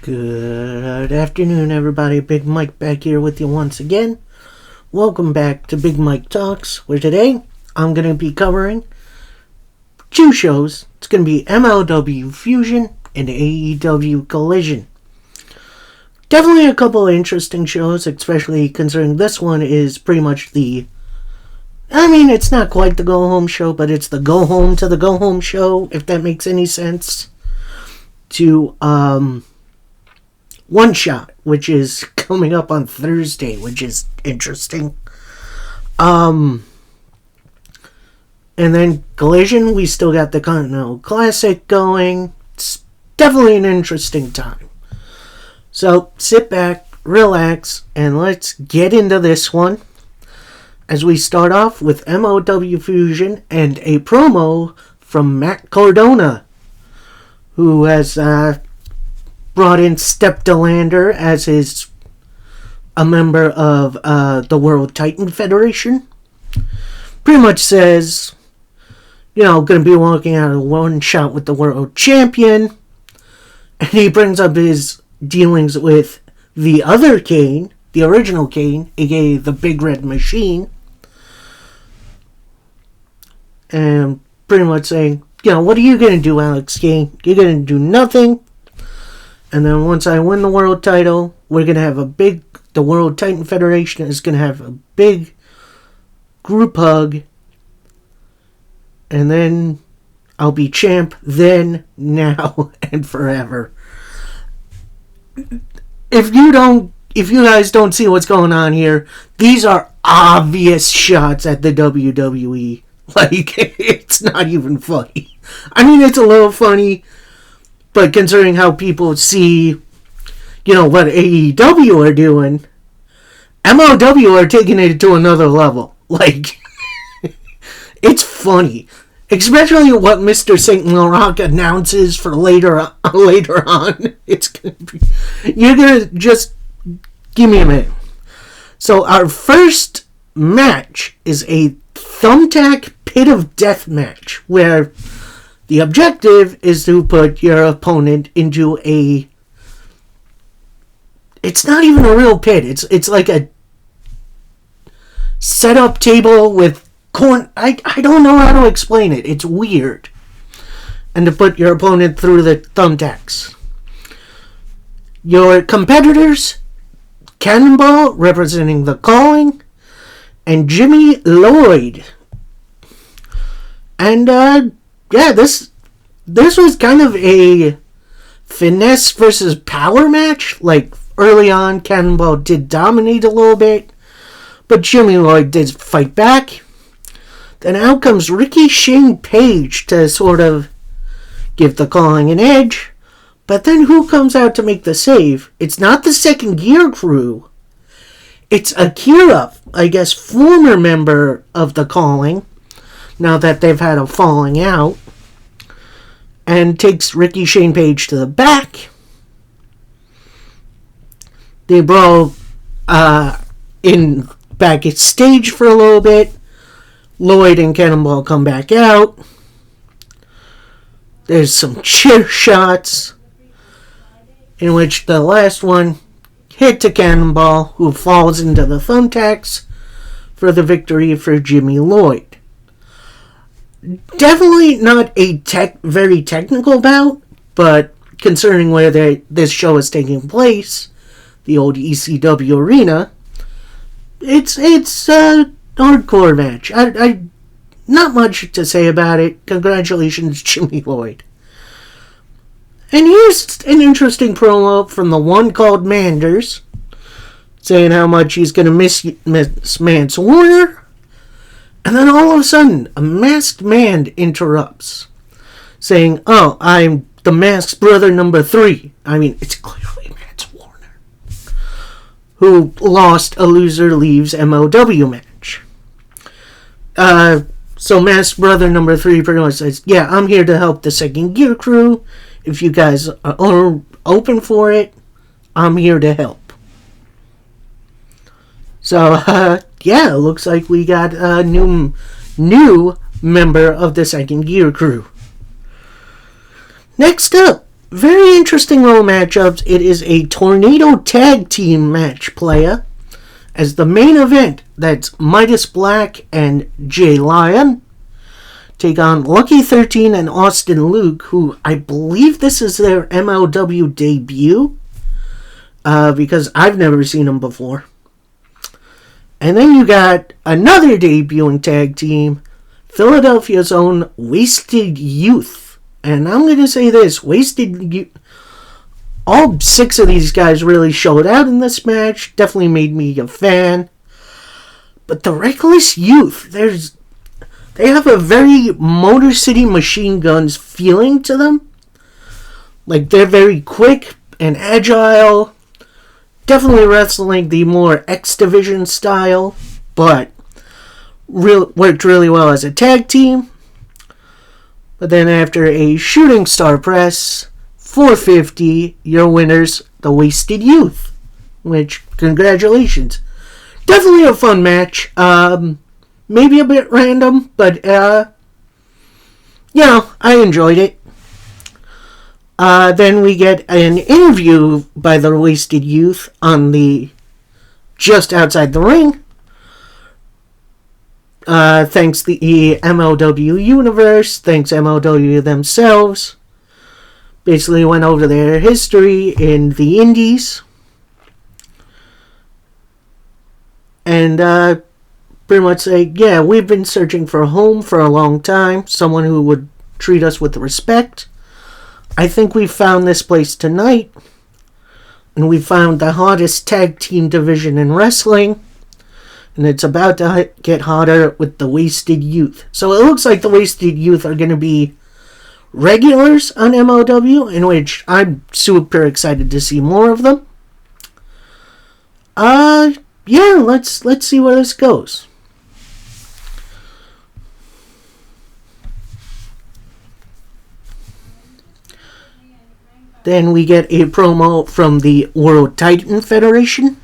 Good afternoon, everybody. Big Mike back here with you once again. Welcome back to Big Mike Talks, where today I'm going to be covering two shows. It's going to be MLW Fusion and AEW Collision. Definitely a couple of interesting shows, especially considering this one is pretty much it's not quite the go-home show, but it's the go-home to the go-home show, if that makes any sense, to, One Shot, which is coming up on Thursday, which is interesting. And then Collision, we still got the Continental Classic going. It's definitely an interesting time. So, sit back, relax, and let's get into this one. As we start off with MLW Fusion and a promo from Matt Cardona, who has brought in Step DeLander as a member of the World Titan Federation. Pretty much says, going to be walking out of One Shot with the World Champion. And he brings up his dealings with the other Kane, the original Kane, aka the Big Red Machine. And pretty much saying, what are you going to do, Alex Kane? You're going to do nothing. And then once I win the world title, we're going to have the World Titan Federation is going to have a big group hug. And then I'll be champ then, now, and forever. If you guys don't see what's going on here, these are obvious shots at the WWE. Like, it's not even funny. I mean, it's a little funny, but considering how people see, what AEW are doing, MLW are taking it to another level. Like, it's funny. Especially what Mr. St. Laurent announces for later on. It's gonna be... You're gonna just... Give me a minute. So, our first match is a Thumbtack Pit of Death match, where the objective is to put your opponent into a... It's not even a real pit. It's like a set-up table with corn... I don't know how to explain it. It's weird. And to put your opponent through the thumbtacks. Your competitors, Cannonball, representing The Calling, and Jimmy Lloyd. And, this was kind of a finesse versus power match. Like, early on, Cannonball did dominate a little bit, but Jimmy Lloyd did fight back. Then out comes Ricky Shane Page to sort of give The Calling an edge. But then who comes out to make the save? It's not the Second Gear Crew. It's Akira, I guess, former member of The Calling, now that they've had a falling out, and takes Ricky Shane Page to the back. They brawl in backstage for a little bit. Lloyd and Cannonball come back out. There's some chair shots, in which the last one hit to Cannonball, who falls into the thumbtacks for the victory for Jimmy Lloyd. Definitely not a very technical bout, but considering where this show is taking place, the old ECW arena, it's a hardcore match. I not much to say about it. Congratulations, Jimmy Lloyd. And here's an interesting promo from the one called Manders, saying how much he's going to miss Mance Warner. And then all of a sudden, a masked man interrupts, saying, I'm the Masked Brother number 3. I mean, it's clearly Mance Warner, who lost a Loser Leaves MLW match. So Masked Brother number 3 pretty much says, I'm here to help the Second Gear Crew. If you guys are open for it, I'm here to help. So, it looks like we got a new member of the Second Gear Crew. Next up, very interesting little matchups. It is a tornado tag team match, playa. As the main event, that's Midas Black and Jay Lion take on Lucky 13 and Austin Luke, who I believe this is their MLW debut, because I've never seen them before. And then you got another debuting tag team, Philadelphia's own Wasted Youth. And I'm going to say this, Wasted Youth, all 6 of these guys really showed out in this match, definitely made me a fan. But the Reckless Youth, they have a very Motor City Machine Guns feeling to them. Like, they're very quick and agile. Definitely wrestling the more X Division style, but worked really well as a tag team. But then after a shooting star press, 450, your winners, the Wasted Youth. Which, congratulations. Definitely a fun match. Maybe a bit random, but, I enjoyed it. Then we get an interview by the Wasted Youth on just outside the ring. Thanks the MLW Universe, thanks MLW themselves. Basically went over their history in the Indies. And, pretty much say, yeah, we've been searching for a home for a long time. Someone who would treat us with respect. I think we found this place tonight. And we found the hottest tag team division in wrestling. And it's about to get hotter with the Wasted Youth. So it looks like the Wasted Youth are going to be regulars on MLW, in which I'm super excited to see more of them. Let's see where this goes. Then we get a promo from the World Titan Federation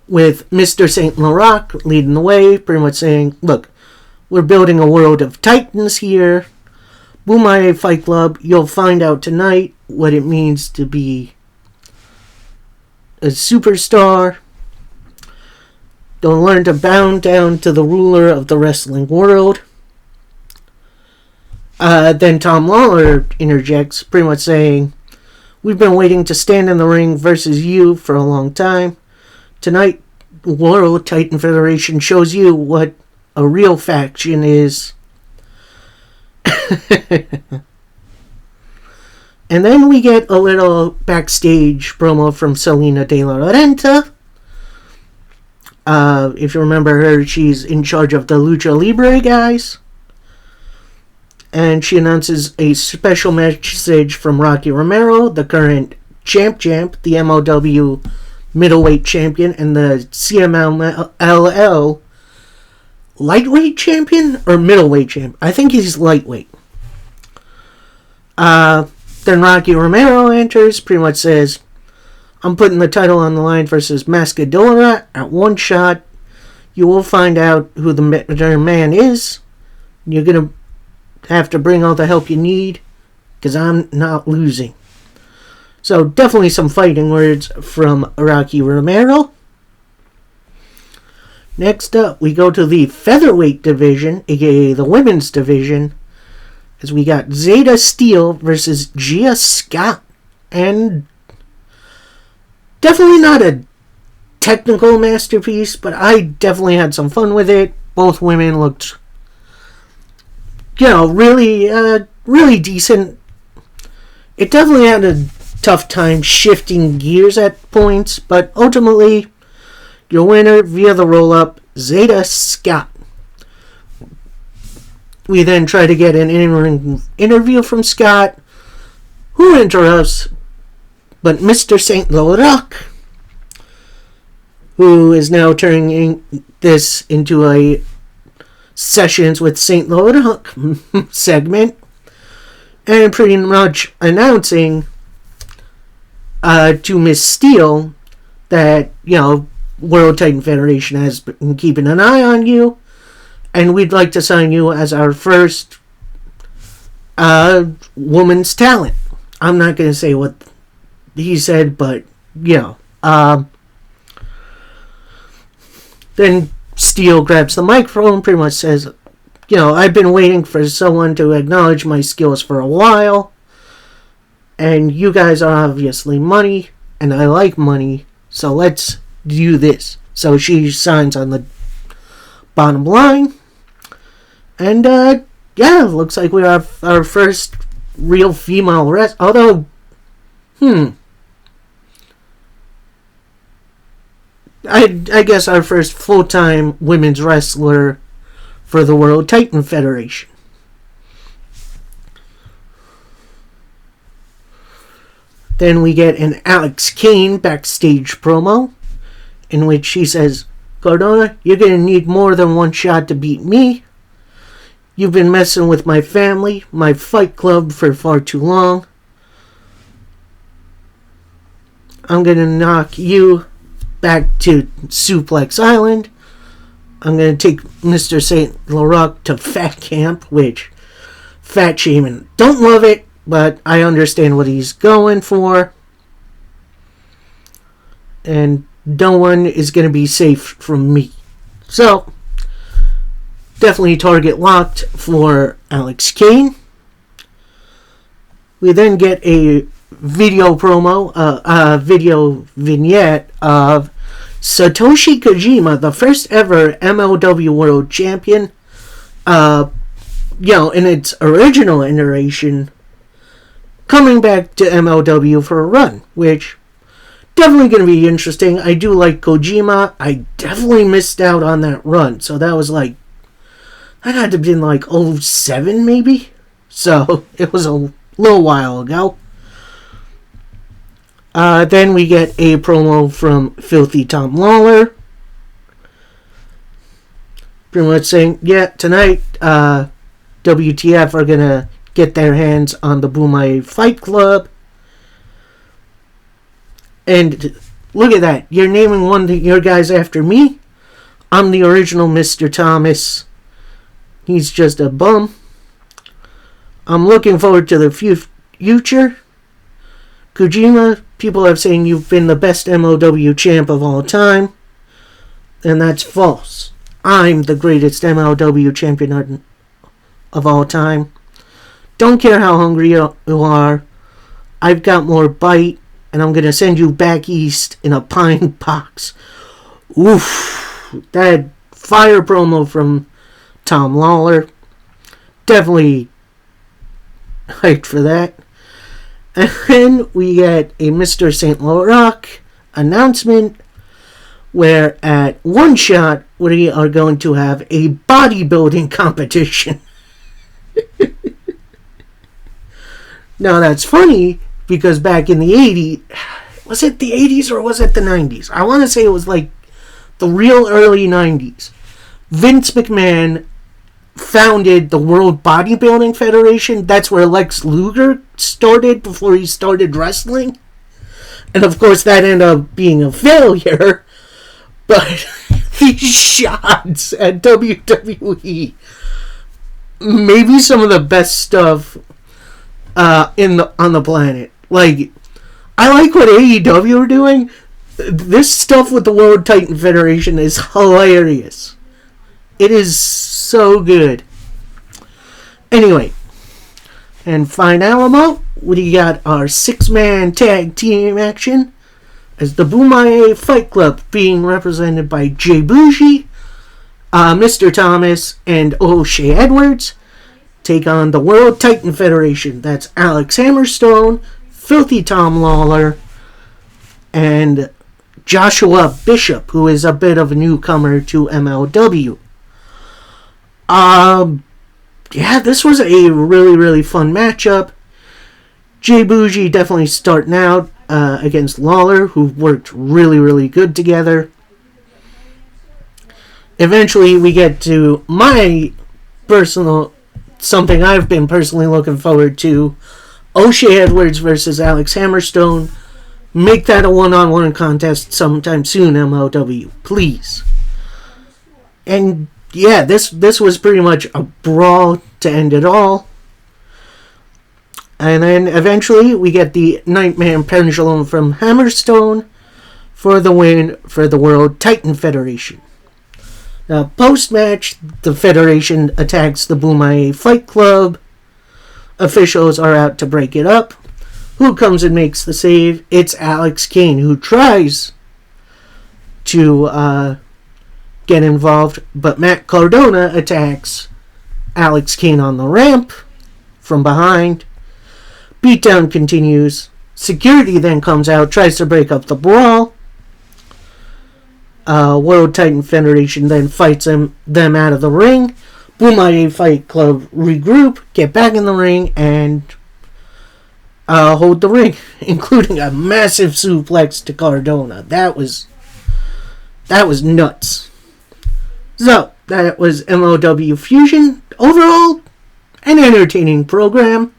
with Mr. Saint Laurent leading the way, pretty much saying, look, we're building a world of Titans here. Bumaye Fight Club, you'll find out tonight what it means to be a superstar. Don't learn to bow down to the ruler of the wrestling world. Then Tom Lawler interjects, pretty much saying, we've been waiting to stand in the ring versus you for a long time. Tonight, World Titan Federation shows you what a real faction is. And then we get a little backstage promo from Selena De La Renta. If you remember her, she's in charge of the Lucha Libre guys. And she announces a special message from Rocky Romero, the current champ, the MLW middleweight champion, and the CMLL lightweight champion, or middleweight champion. I think he's lightweight. Then Rocky Romero enters, pretty much says, I'm putting the title on the line versus Mascadora at one shot. You will find out who the better man is. You're going to have to bring all the help you need, because I'm not losing. So definitely some fighting words from Rocky Romero. Next up, we go to the featherweight division, aka the women's division, as we got Zeta Steele versus Gia Scott. And definitely not a technical masterpiece, but I definitely had some fun with it. Both women looked, really decent. It definitely had a tough time shifting gears at points, but ultimately, your winner via the roll-up, Zeta Scott. We then try to get an interview from Scott, who interrupts, but Mr. Saint Laurent, who is now turning this into a Sessions with Saint Laurent segment, and pretty much announcing to Miss Steele that, World Titan Federation has been keeping an eye on you, and we'd like to sign you as our first woman's talent. I'm not going to say what he said, but, then Steele grabs the microphone, pretty much says, I've been waiting for someone to acknowledge my skills for a while, and you guys are obviously money, and I like money, so let's do this. So she signs on the bottom line, and, looks like we have our first real female wrestler, although, I guess our first full-time women's wrestler for the World Titan Federation. Then we get an Alex Kane backstage promo, in which she says, Cardona, you're going to need more than one shot to beat me. You've been messing with my family, my fight club for far too long. I'm going to knock you back to Suplex Island. I'm going to take Mr. St. Laurent to Fat Camp, which fat shaming. Don't love it, but I understand what he's going for. And no one is going to be safe from me. So, definitely target locked for Alex Kane. We then get a video promo, video vignette of Satoshi Kojima, the first ever MLW World Champion, in its original iteration, coming back to MLW for a run, which definitely going to be interesting. I do like Kojima. I definitely missed out on that run, so that was that had to have been '07 maybe, so it was a little while ago. Then we get a promo from Filthy Tom Lawler. Pretty much saying, tonight, WTF are going to get their hands on the Boomai Fight Club. And look at that. You're naming one of your guys after me? I'm the original Mr. Thomas. He's just a bum. I'm looking forward to the future. Kojima, people are saying you've been the best MLW champ of all time. And that's false. I'm the greatest MLW champion of all time. Don't care how hungry you are. I've got more bite. And I'm going to send you back east in a pine box. Oof. That fire promo from Tom Lawler. Definitely hyped for that. And then we get a Mr. St. Laurent announcement where at One Shot we are going to have a bodybuilding competition. Now that's funny because back in the 80s, was it the 80s or was it the 90s? I want to say it was the real early 90s. Vince McMahon founded the World Bodybuilding Federation. That's where Lex Luger started before he started wrestling. And of course that ended up being a failure. But these shots at WWE, maybe some of the best stuff on the planet. I like what AEW are doing. This stuff with the World Titan Federation is hilarious. It is so good. Anyway, and finalamo, we got our 6-man tag team action as the Boomai Fight Club being represented by Jay Bougie, Mr. Thomas, and O'Shea Edwards take on the World Titan Federation. That's Alex Hammerstone, Filthy Tom Lawler, and Joshua Bishop, who is a bit of a newcomer to MLW. This was a really, really fun matchup. Jay Bougie definitely starting out against Lawler, who worked really, really good together. Eventually, we get to something I've been personally looking forward to. O'Shea Edwards versus Alex Hammerstone. Make that a one-on-one contest sometime soon, MLW. Please. And this was pretty much a brawl to end it all. And then eventually we get the Nightmare Pendulum from Hammerstone for the win for the World Titan Federation. Now, post-match, the Federation attacks the Bumaye Fight Club. Officials are out to break it up. Who comes and makes the save? It's Alex Kane, who tries to get involved, but Matt Cardona attacks Alex Kane on the ramp from behind. Beatdown continues. Security then comes out, tries to break up the brawl. World Titan Federation then fights them out of the ring. Bumaye Fight Club regroup, get back in the ring, and hold the ring, including a massive suplex to Cardona. That was nuts. So, that was MLW Fusion. Overall, an entertaining program,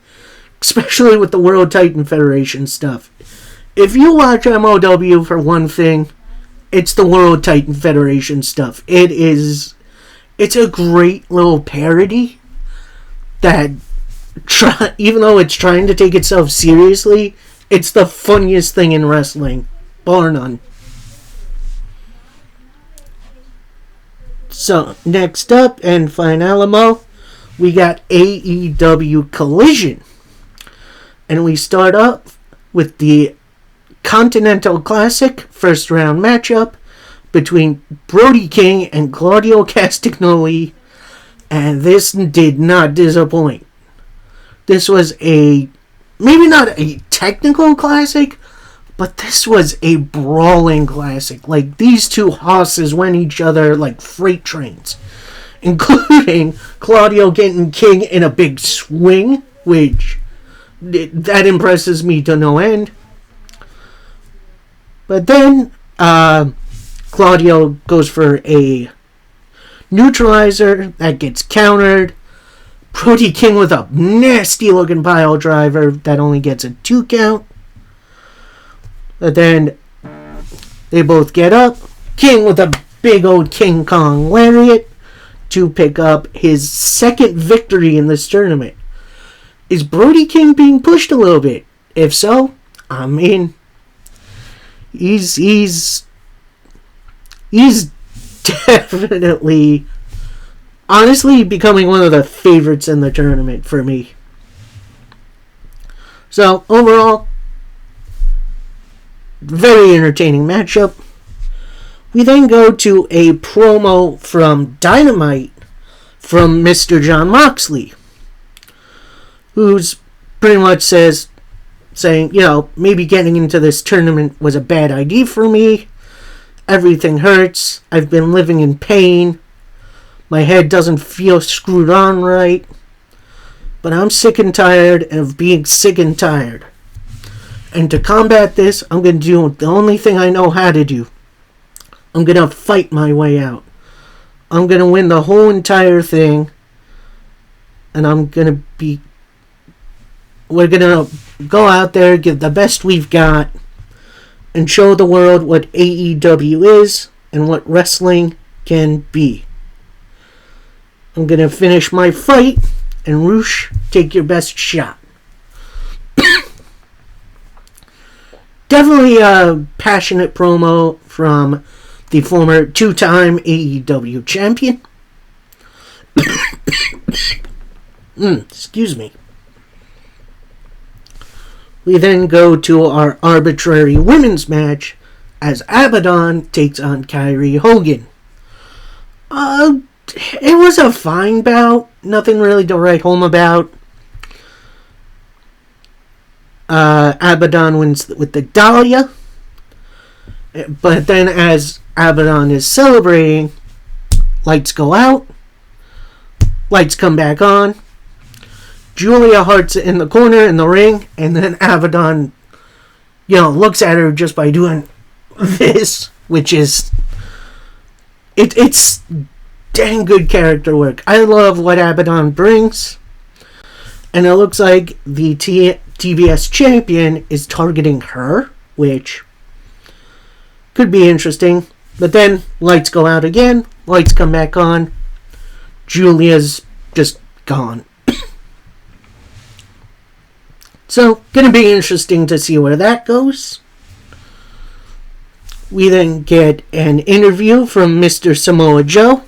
especially with the World Titan Federation stuff. If you watch MLW for one thing, it's the World Titan Federation stuff. It's a great little parody that, even though it's trying to take itself seriously, it's the funniest thing in wrestling, bar none. So, next up, and finalimo, we got AEW Collision. And we start up with the Continental Classic first round matchup between Brody King and Claudio Castagnoli. And this did not disappoint. This was maybe not a technical classic, but this was a brawling classic. Like, these two hosses went each other like freight trains, including Claudio getting King in a big swing, which that impresses me to no end. But then Claudio goes for a neutralizer that gets countered. Brody King with a nasty looking pile driver that only gets a 2 count. But then they both get up. King with a big old King Kong lariat to pick up his second victory in this tournament. Is Brody King being pushed a little bit? If so, I mean, he's definitely, honestly, becoming one of the favorites in the tournament for me. So, overall, very entertaining matchup. We then go to a promo from Dynamite from Mr. Jon Moxley, who's pretty much saying, maybe getting into this tournament was a bad idea for me. Everything hurts. I've been living in pain. My head doesn't feel screwed on right. But I'm sick and tired of being sick and tired. And to combat this, I'm going to do the only thing I know how to do. I'm going to fight my way out. I'm going to win the whole entire thing. And we're going to go out there, give the best we've got, and show the world what AEW is and what wrestling can be. I'm going to finish my fight, and Roosh, take your best shot. Definitely a passionate promo from the former 2-time AEW champion. Excuse me. We then go to our arbitrary women's match as Abaddon takes on Kyrie Hogan. It was a fine bout. Nothing really to write home about. Abaddon wins with the Dahlia. But then as Abaddon is celebrating, lights go out. Lights come back on. Julia Hart's in the corner in the ring, and then Abaddon, looks at her just by doing this, which is, it's dang good character work. I love what Abaddon brings, and it looks like the TBS champion is targeting her, which could be interesting. But then lights go out again, lights come back on, Julia's just gone. So, gonna be interesting to see where that goes. We then get an interview from Mr. Samoa Joe,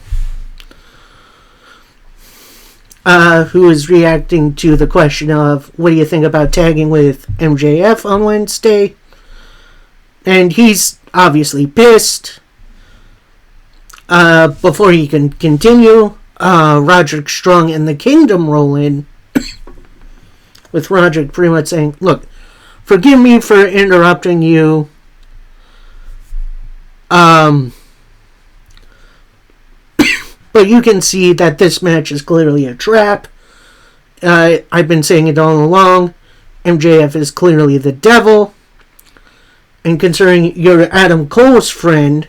who is reacting to the question of, what do you think about tagging with MJF on Wednesday? And he's obviously pissed. Before he can continue, Roderick Strong and the Kingdom roll in, with Roderick pretty much saying, look, forgive me for interrupting you. But you can see that this match is clearly a trap. I've been saying it all along. MJF is clearly the devil. And considering you're Adam Cole's friend,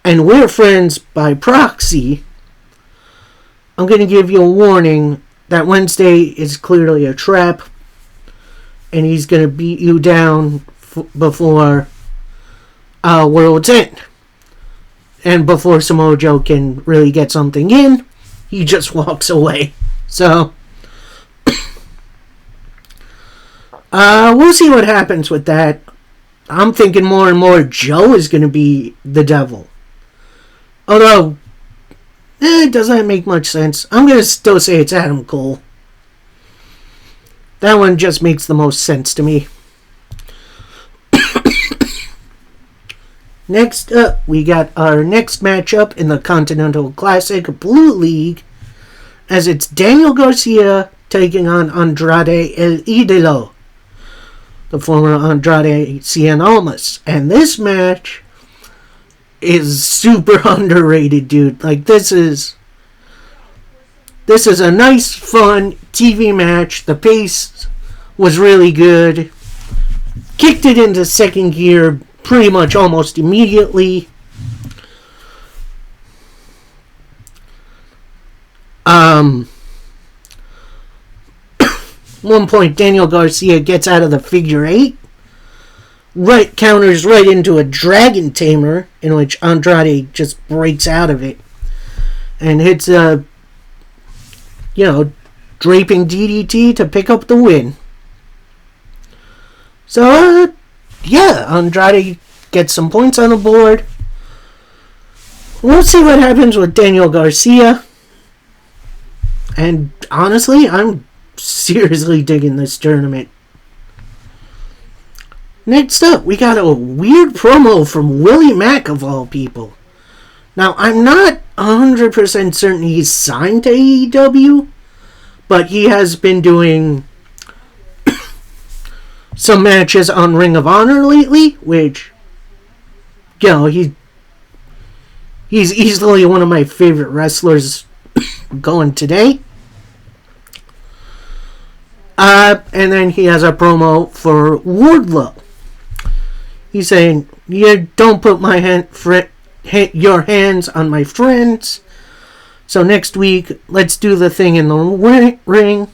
and we're friends by proxy, I'm going to give you a warning that Wednesday is clearly a trap, and he's going to beat you down before World's End. And before Samoa Joe can really get something in, he just walks away. So, we'll see what happens with that. I'm thinking more and more Joe is going to be the devil. Although, it doesn't make much sense. I'm going to still say it's Adam Cole. That one just makes the most sense to me. Next up, we got our next matchup in the Continental Classic Blue League, as it's Daniel Garcia taking on Andrade El Idolo, the former Andrade Cien Almas. And this match is super underrated, dude. Like, this is a nice, fun TV match. The pace was really good. Kicked it into second gear pretty much almost immediately. One point, Daniel Garcia gets out of the figure eight. Right, counters right into a Dragon Tamer, in which Andrade just breaks out of it. And hits a, draping DDT to pick up the win. So, Andrade gets some points on the board. We'll see what happens with Daniel Garcia. And honestly, I'm seriously digging this tournament. Next up, we got a weird promo from Willie Mack, of all people. Now, I'm not 100% certain he's signed to AEW, but he has been doing some matches on Ring of Honor lately, which, he's easily one of my favorite wrestlers going today. And then he has a promo for Wardlow. He's saying, you don't put your hands on my friends. So next week, let's do the thing in the ring.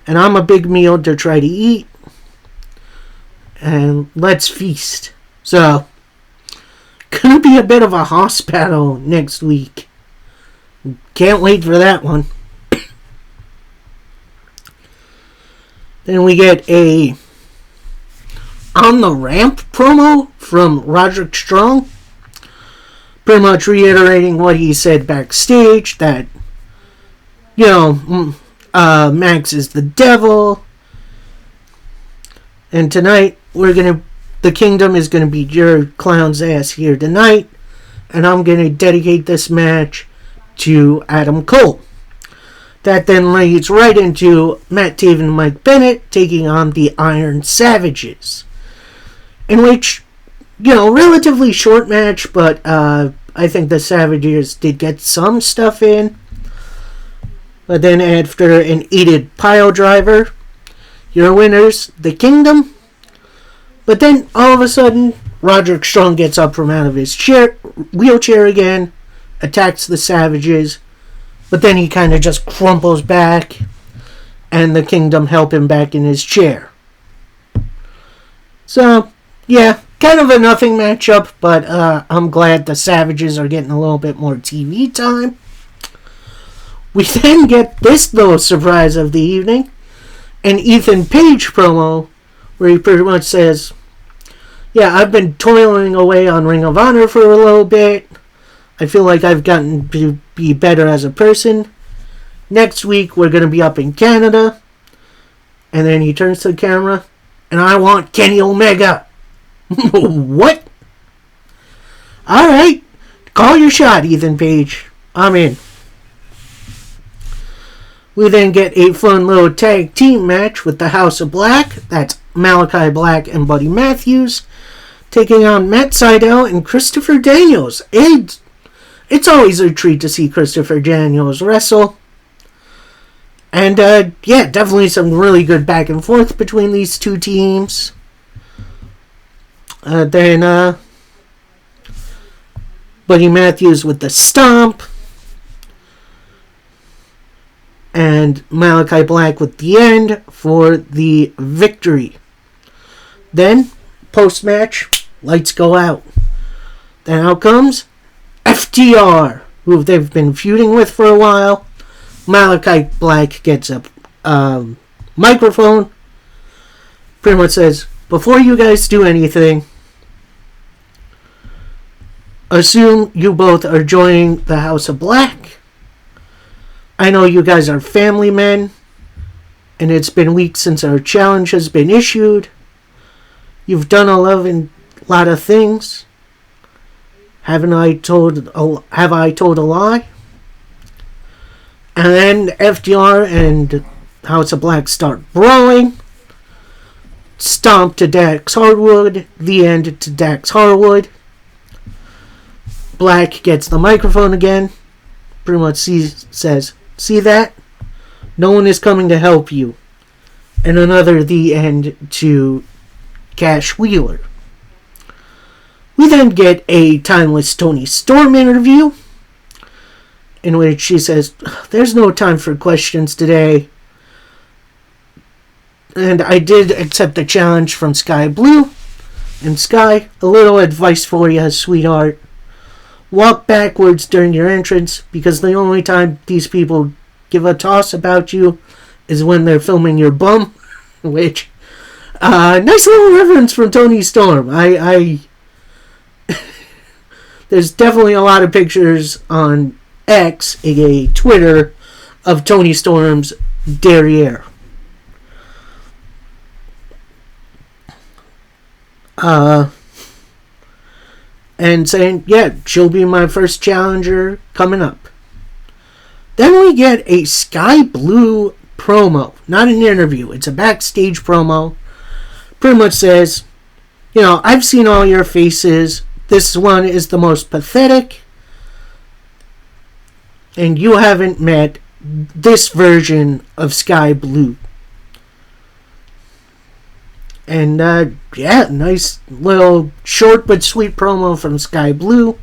And I'm a big meal to try to eat. And let's feast. So, gonna be a bit of a hoss battle next week. Can't wait for that one. Then we get a On the Ramp promo from Roderick Strong. Pretty much reiterating what he said backstage, that, Max is the devil. And tonight, the Kingdom is gonna beat your clown's ass here tonight. And I'm gonna dedicate this match to Adam Cole. That then leads right into Matt Taven and Mike Bennett taking on the Iron Savages. In which, relatively short match, but I think the Savages did get some stuff in. But then after an aided pile driver, your winners, the Kingdom. But then all of a sudden, Roderick Strong gets up from out of his wheelchair again, attacks the Savages, but then he kind of just crumples back, and the Kingdom help him back in his chair. So, kind of a nothing matchup, but I'm glad the Savages are getting a little bit more TV time. We then get this little surprise of the evening, an Ethan Page promo where he pretty much says, yeah, I've been toiling away on Ring of Honor for a little bit. I feel like I've gotten to be better as a person. Next week, we're going to be up in Canada. And then he turns to the camera, and I want Kenny Omega. What? Alright. Call your shot, Ethan Page. I'm in. We then get a fun little tag team match with the House of Black. That's Malachi Black and Buddy Matthews taking on Matt Sydal and Christopher Daniels. It's always a treat to see Christopher Daniels wrestle. And, yeah, definitely some really good back and forth between these two teams. Then, Buddy Matthews with the stomp. And Malachi Black with the end for the victory. Then, post-match, lights go out. Then out comes FTR, who they've been feuding with for a while. Malachi Black gets a microphone. Pretty much says, before you guys do anything, assume you both are joining the House of Black. I know you guys are family men, and it's been weeks since our challenge has been issued. You've done a lot of things. Have I told a lie? And then FDR and House of Black start brawling. Stomp to Dax Harwood. The end to Dax Harwood. Black gets the microphone again. Pretty much says, see that? No one is coming to help you. And another the end to Cash Wheeler. We then get a timeless Toni Storm interview in which she says, there's no time for questions today. And I did accept the challenge from Sky Blue. And Sky, a little advice for you, sweetheart. Walk backwards during your entrance, because the only time these people give a toss about you is when they're filming your bum. Which, nice little reference from Toni Storm. There's definitely a lot of pictures on X, aka Twitter, of Toni Storm's derriere. And saying, yeah, she'll be my first challenger coming up. Then we get a Sky Blue promo. Not an interview. It's a backstage promo. Pretty much says, you know, I've seen all your faces. This one is the most pathetic. And you haven't met this version of Sky Blue. And, yeah, nice little short but sweet promo from Sky Blue.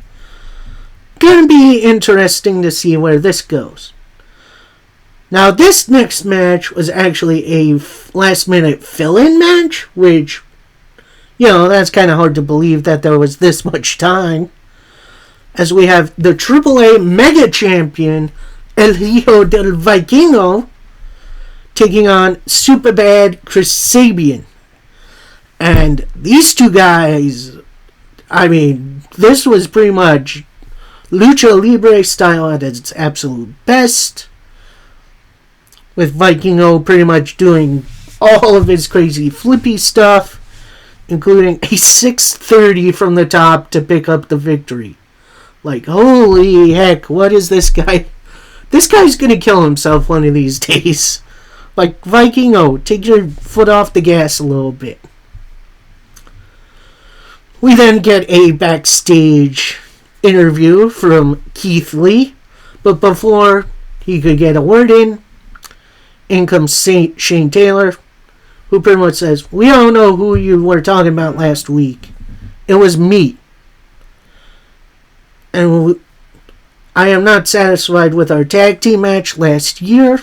Gonna be interesting to see where this goes. Now, this next match was actually a last-minute fill-in match, which, you know, that's kind of hard to believe that there was this much time. As we have the AAA Mega Champion, El Hijo del Vikingo, taking on Superbad Chris Sabian. And these two guys, I mean, this was pretty much Lucha Libre style at its absolute best. With Vikingo pretty much doing all of his crazy flippy stuff, including a 630 from the top to pick up the victory. Like, holy heck, what is this guy? This guy's gonna kill himself one of these days. Like, Vikingo, take your foot off the gas a little bit. We then get a backstage interview from Keith Lee. But before he could get a word in comes Shane Taylor, who pretty much says, we all know who you were talking about last week. It was me. And I am not satisfied with our tag team match last year.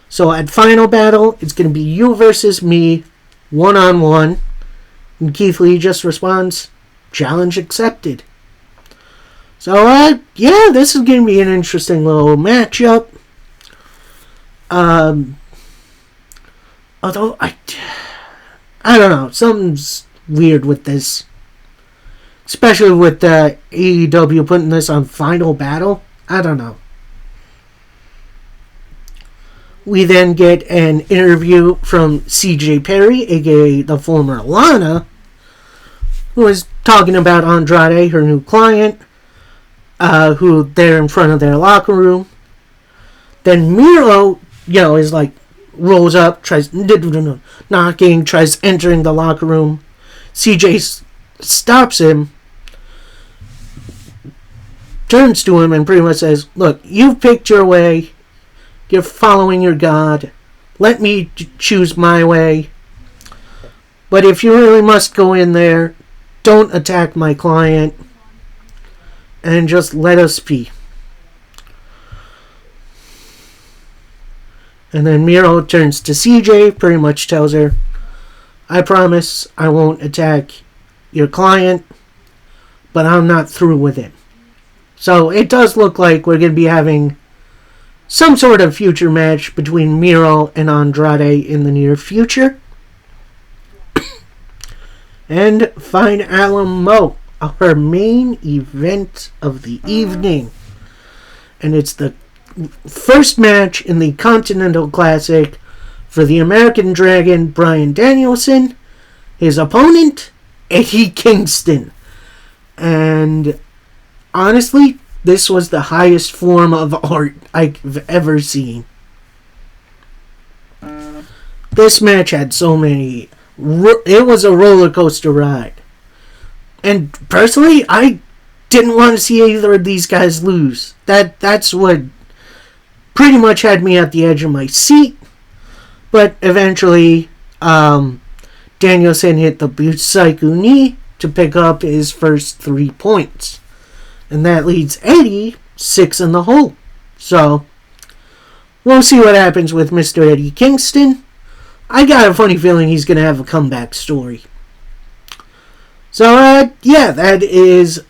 So at Final Battle, it's going to be you versus me, one-on-one. And Keith Lee just responds, challenge accepted. So, yeah, this is going to be an interesting little matchup. Although, I don't know. Something's weird with this. Especially with AEW putting this on Final Battle. I don't know. We then get an interview from CJ Perry, aka the former Lana, who is talking about Andrade, her new client, who they're in front of their locker room. Then Miro, is like, rolls up, tries knocking, tries entering the locker room. CJ stops him, turns to him, and pretty much says, "Look, you've picked your way. You're following your God. Let me choose my way. But if you really must go in there, don't attack my client. And just let us be." And then Miro turns to CJ, pretty much tells her, "I promise I won't attack your client, but I'm not through with him." So it does look like we're going to be having some sort of future match between Miro and Andrade in the near future. And find Alamo, her main event of the evening. And it's the first match in the Continental Classic for the American Dragon, Bryan Danielson. His opponent, Eddie Kingston. And honestly, this was the highest form of art I've ever seen. This match had so many... It was a roller coaster ride. And personally, I didn't want to see either of these guys lose. That's what pretty much had me at the edge of my seat. But eventually, Danielson hit the Busaiku knee to pick up his first 3 points. And that leads Eddie 6 in the hole. So, we'll see what happens with Mr. Eddie Kingston. I got a funny feeling he's going to have a comeback story. So, that is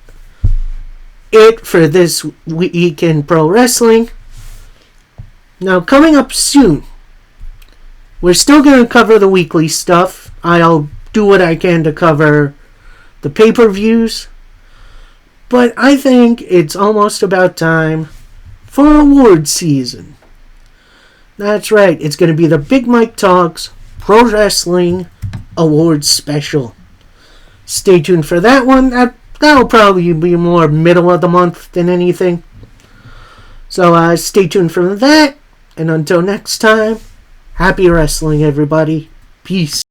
it for this week in pro wrestling. Now, coming up soon, we're still going to cover the weekly stuff. I'll do what I can to cover the pay-per-views. But I think it's almost about time for award season. That's right, it's going to be the Big Mike Talks Pro Wrestling Awards Special. Stay tuned for that one. That'll probably be more middle of the month than anything. So stay tuned for that. And until next time, happy wrestling, everybody. Peace.